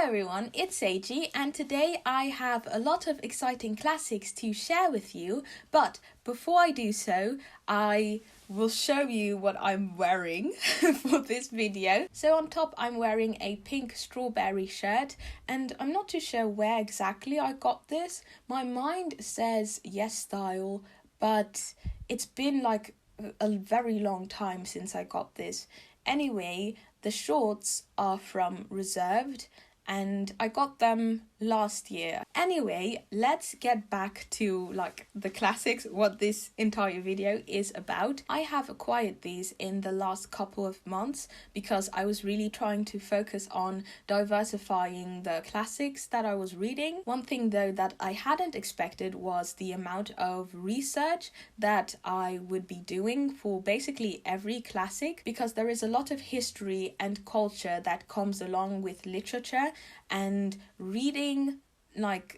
everyone, it's AG and today I have a lot of exciting classics to share with you, but before I do so, I will show you what I'm wearing for this video. So on top I'm wearing a pink strawberry shirt and I'm not too sure where exactly I got this. My mind says yes style, but it's been like a very long time since I got this. Anyway, the shorts are from Reserved and I got them last year. Anyway, let's get back to the classics, what this entire video is about. I have acquired these in the last couple of months because I was really trying to focus on diversifying the classics that I was reading. One thing though that I hadn't expected was the amount of research that I would be doing for basically every classic, because there is a lot of history and culture that comes along with literature, and reading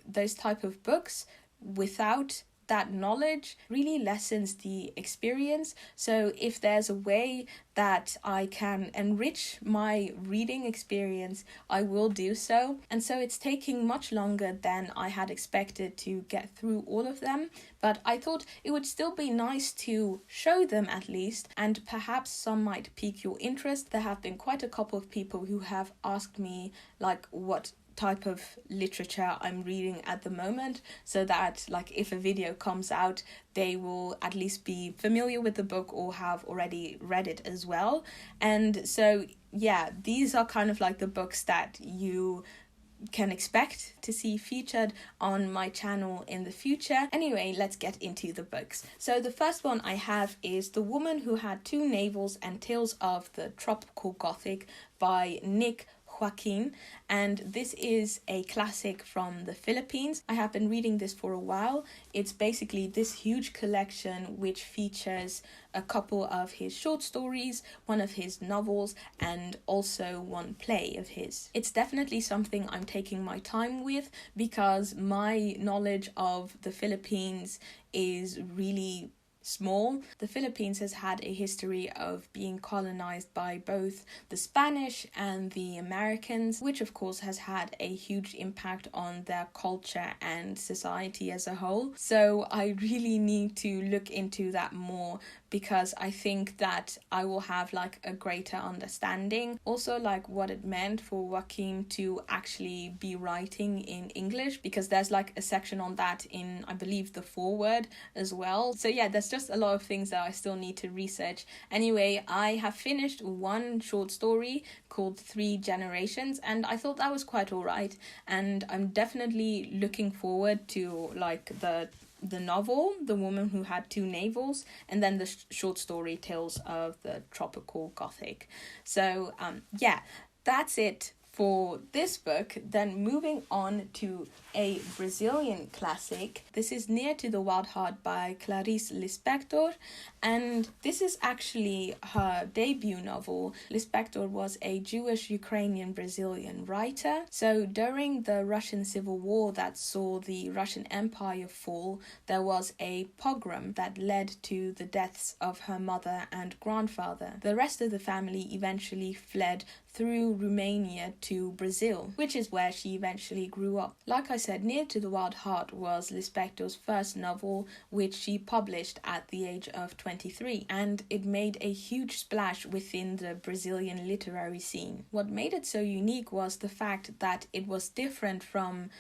those type of books without that knowledge really lessens the experience. So if there's a way that I can enrich my reading experience, I will do so. And so it's taking much longer than I had expected to get through all of them, but I thought it would still be nice to show them at least, and perhaps some might pique your interest. There have been quite a couple of people who have asked me what type of literature I'm reading at the moment, so that if a video comes out they will at least be familiar with the book or have already read it as well. And so yeah, these are kind of the books that you can expect to see featured on my channel in the future. Anyway, let's get into the books. So the first one I have is The Woman Who Had Two Navels and Tales of the Tropical Gothic by Nick Joaquin, and this is a classic from the Philippines. I have been reading this for a while. It's basically this huge collection which features a couple of his short stories, one of his novels, and also one play of his. It's definitely something I'm taking my time with because my knowledge of the Philippines is really small. The Philippines has had a history of being colonized by both the Spanish and the Americans, which of course has had a huge impact on their culture and society as a whole. So I really need to look into that more, because I think that I will have a greater understanding. Also what it meant for Joaquin to actually be writing in English, because there's a section on that in, I believe, the foreword as well. So yeah, there's just a lot of things that I still need to research. Anyway, I have finished one short story called 3 Generations and I thought that was quite alright, and I'm definitely looking forward to the novel, The Woman Who Had Two Navels, and then the short story Tales of the Tropical Gothic. So yeah, that's it for this book. Then moving on to a Brazilian classic. This is Near to the Wild Heart by Clarice Lispector, and this is actually her debut novel. Lispector was a Jewish Ukrainian Brazilian writer. So during the Russian Civil War that saw the Russian Empire fall, there was a pogrom that led to the deaths of her mother and grandfather. The rest of the family eventually fled through Romania to Brazil, which is where she eventually grew up. Like I said, Near to the Wild Heart was Lispector's first novel, which she published at the age of 23, and it made a huge splash within the Brazilian literary scene. What made it so unique was the fact that it was different from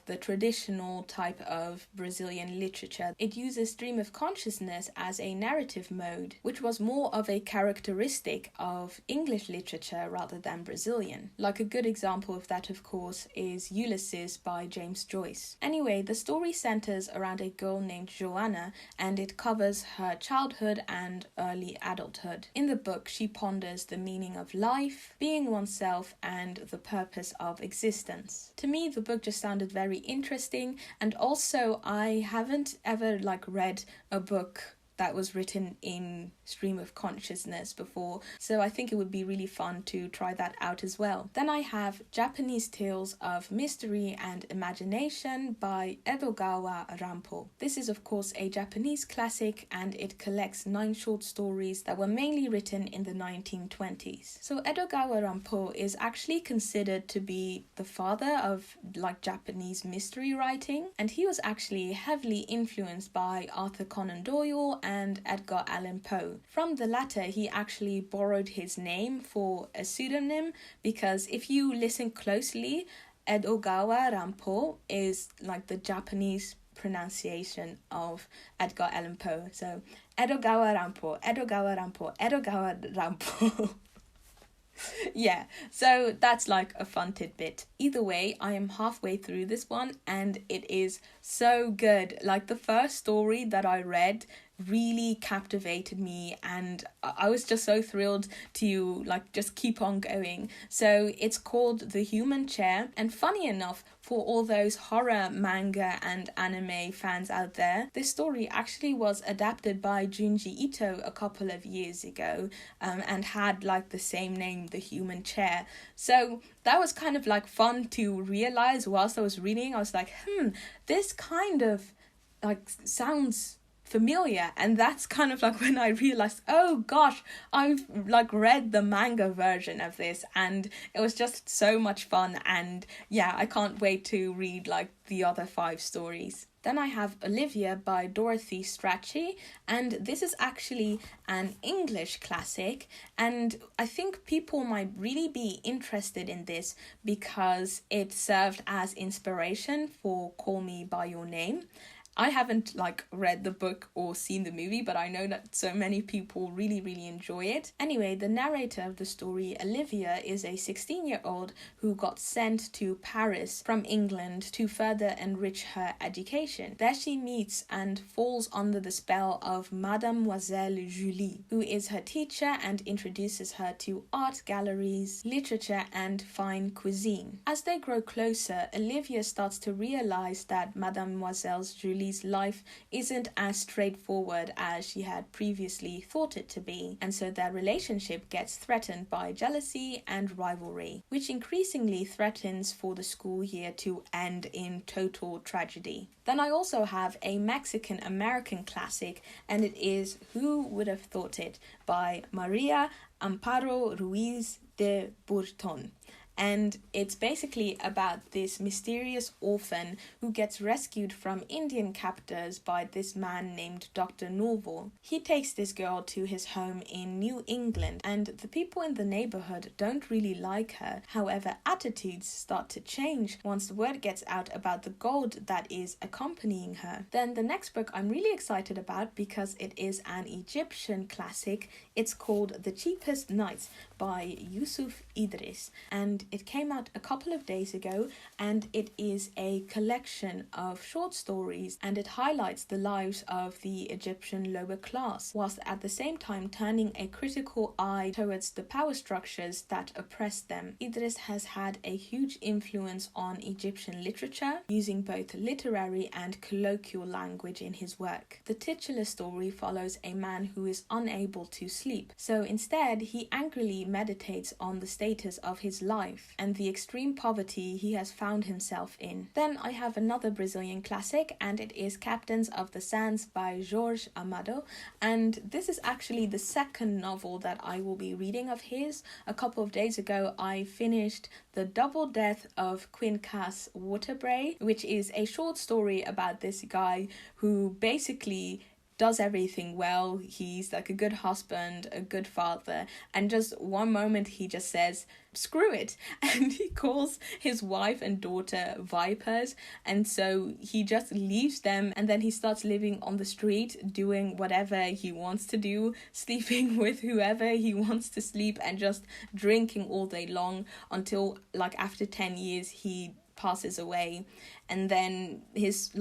the traditional type of Brazilian literature. It uses stream of consciousness as a narrative mode, which was more of a characteristic of English literature rather than Brazilian. A good example of that, of course, is Ulysses by James Joyce. Anyway, the story centers around a girl named Joanna, and it covers her childhood and early adulthood. In the book, she ponders the meaning of life, being oneself, and the purpose of existence. To me, the book just sounded very interesting, and also I haven't ever read a book that was written in stream of consciousness before, so I think it would be really fun to try that out as well. Then I have Japanese Tales of Mystery and Imagination by Edogawa Rampo. This is of course a Japanese classic, and it collects 9 short stories that were mainly written in the 1920s. So Edogawa Rampo is actually considered to be the father of Japanese mystery writing, and he was actually heavily influenced by Arthur Conan Doyle and Edgar Allan Poe. From the latter, he actually borrowed his name for a pseudonym, because if you listen closely, Edogawa Rampo is the Japanese pronunciation of Edgar Allan Poe. So Edogawa Rampo, Edogawa Rampo, Edogawa Rampo. Yeah, so that's a fun tidbit. Either way, I am halfway through this one and it is so good. The first story that I read really captivated me, and I was just so thrilled to just keep on going. So it's called The Human Chair, and funny enough, for all those horror manga and anime fans out there, this story actually was adapted by Junji Ito a couple of years ago, and had the same name, The Human Chair. So that was kind of fun to realize whilst I was reading. I was this kind of sounds familiar, and that's kind of when I realized, oh gosh, I've read the manga version of this, and it was just so much fun. And yeah, I can't wait to read the other 5 stories. Then I have Olivia by Dorothy Strachey, and this is actually an English classic, and I think people might really be interested in this because it served as inspiration for Call Me By Your Name. I haven't read the book or seen the movie, but I know that so many people really, really enjoy it. Anyway, the narrator of the story, Olivia, is a 16-year-old who got sent to Paris from England to further enrich her education. There she meets and falls under the spell of Mademoiselle Julie, who is her teacher and introduces her to art galleries, literature, and fine cuisine. As they grow closer, Olivia starts to realize that Mademoiselle Julie's life isn't as straightforward as she had previously thought it to be, and so their relationship gets threatened by jealousy and rivalry, which increasingly threatens for the school year to end in total tragedy. Then I also have a Mexican-American classic, and it is Who Would Have Thought It by Maria Amparo Ruiz de Burton. And it's basically about this mysterious orphan who gets rescued from Indian captors by this man named Dr. Norval. He takes this girl to his home in New England, and the people in the neighborhood don't really like her. However, attitudes start to change once the word gets out about the gold that is accompanying her. Then the next book I'm really excited about because it is an Egyptian classic. It's called The Cheapest Nights by Yusuf Idris, and it came out a couple of days ago, and it is a collection of short stories, and it highlights the lives of the Egyptian lower class, whilst at the same time turning a critical eye towards the power structures that oppress them. Idris has had a huge influence on Egyptian literature, using both literary and colloquial language in his work. The titular story follows a man who is unable to sleep, so instead he angrily meditates on the status of his life and the extreme poverty he has found himself in. Then I have another Brazilian classic, and it is Captains of the Sands by Jorge Amado, and this is actually the second novel that I will be reading of his. A couple of days ago I finished The Double Death of Quincas Water-Bray, which is a short story about this guy who basically does everything well. He's a good husband, a good father, and just one moment he just says, screw it, and he calls his wife and daughter vipers, and so he just leaves them, and then he starts living on the street, doing whatever he wants to do, sleeping with whoever he wants to sleep, and just drinking all day long until after 10 years he passes away. And then his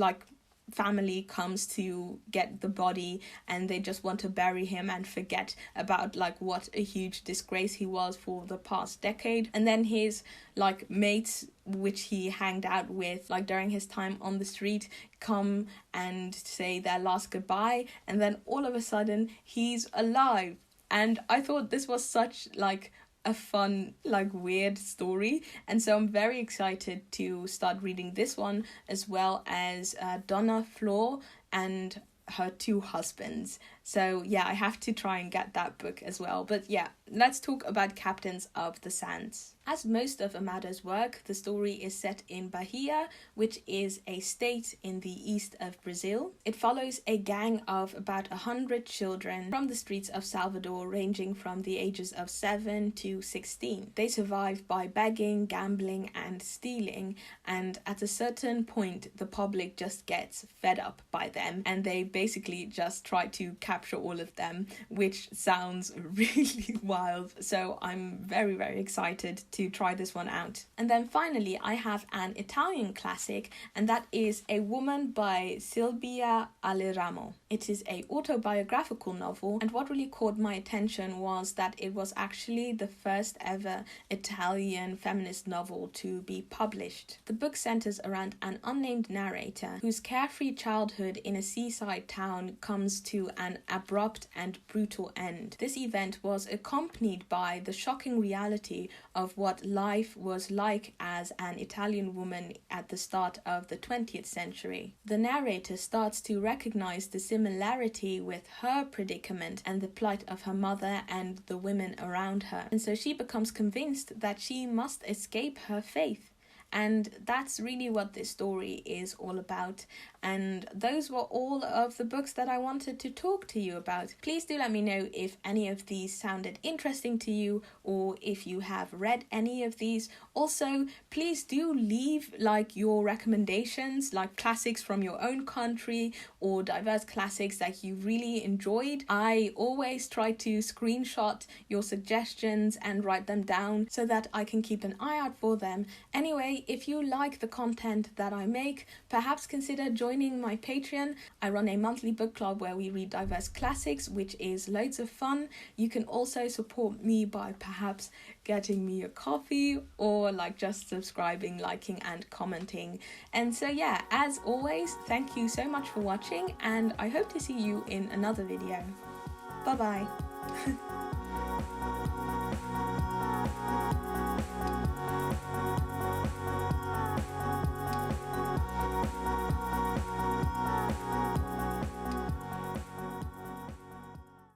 family comes to get the body, and they just want to bury him and forget about like what a huge disgrace he was for the past decade. And then his like mates, which he hanged out with like during his time on the street, come and say their last goodbye, and then all of a sudden he's alive. And I thought this was such like a fun, like weird story, and so I'm very excited to start reading this one, as well as Dona, Flor, and her 2 husbands. So yeah, I have to try and get that book as well. But yeah, let's talk about Captains of the Sands. As most of Amada's work, the story is set in Bahia, which is a state in the east of Brazil. It follows a gang of about 100 children from the streets of Salvador, ranging from the ages of 7 to 16. They survive by begging, gambling, and stealing, and at a certain point, the public just gets fed up by them, and they basically just try to capture all of them, which sounds really wild. So I'm very, very excited to try this one out. And then finally, I have an Italian classic, and that is A Woman by Silvia Aleramo. It is a autobiographical novel, and what really caught my attention was that it was actually the first ever Italian feminist novel to be published. The book centers around an unnamed narrator whose carefree childhood in a seaside town comes to an abrupt and brutal end. This event was accompanied by the shocking reality of what life was like as an Italian woman at the start of the 20th century. The narrator starts to recognize the similarity with her predicament and the plight of her mother and the women around her, and so she becomes convinced that she must escape her fate. And that's really what this story is all about. And those were all of the books that I wanted to talk to you about. Please do let me know if any of these sounded interesting to you, or if you have read any of these. Also, please do leave like your recommendations, like classics from your own country or diverse classics that you really enjoyed. I always try to screenshot your suggestions and write them down so that I can keep an eye out for them. Anyway, if you like the content that I make, perhaps consider joining my Patreon. I run a monthly book club where we read diverse classics, which is loads of fun. You can also support me by perhaps getting me a coffee, or like just subscribing, liking, and commenting. And so yeah, as always, thank you so much for watching, and I hope to see you in another video. Bye bye.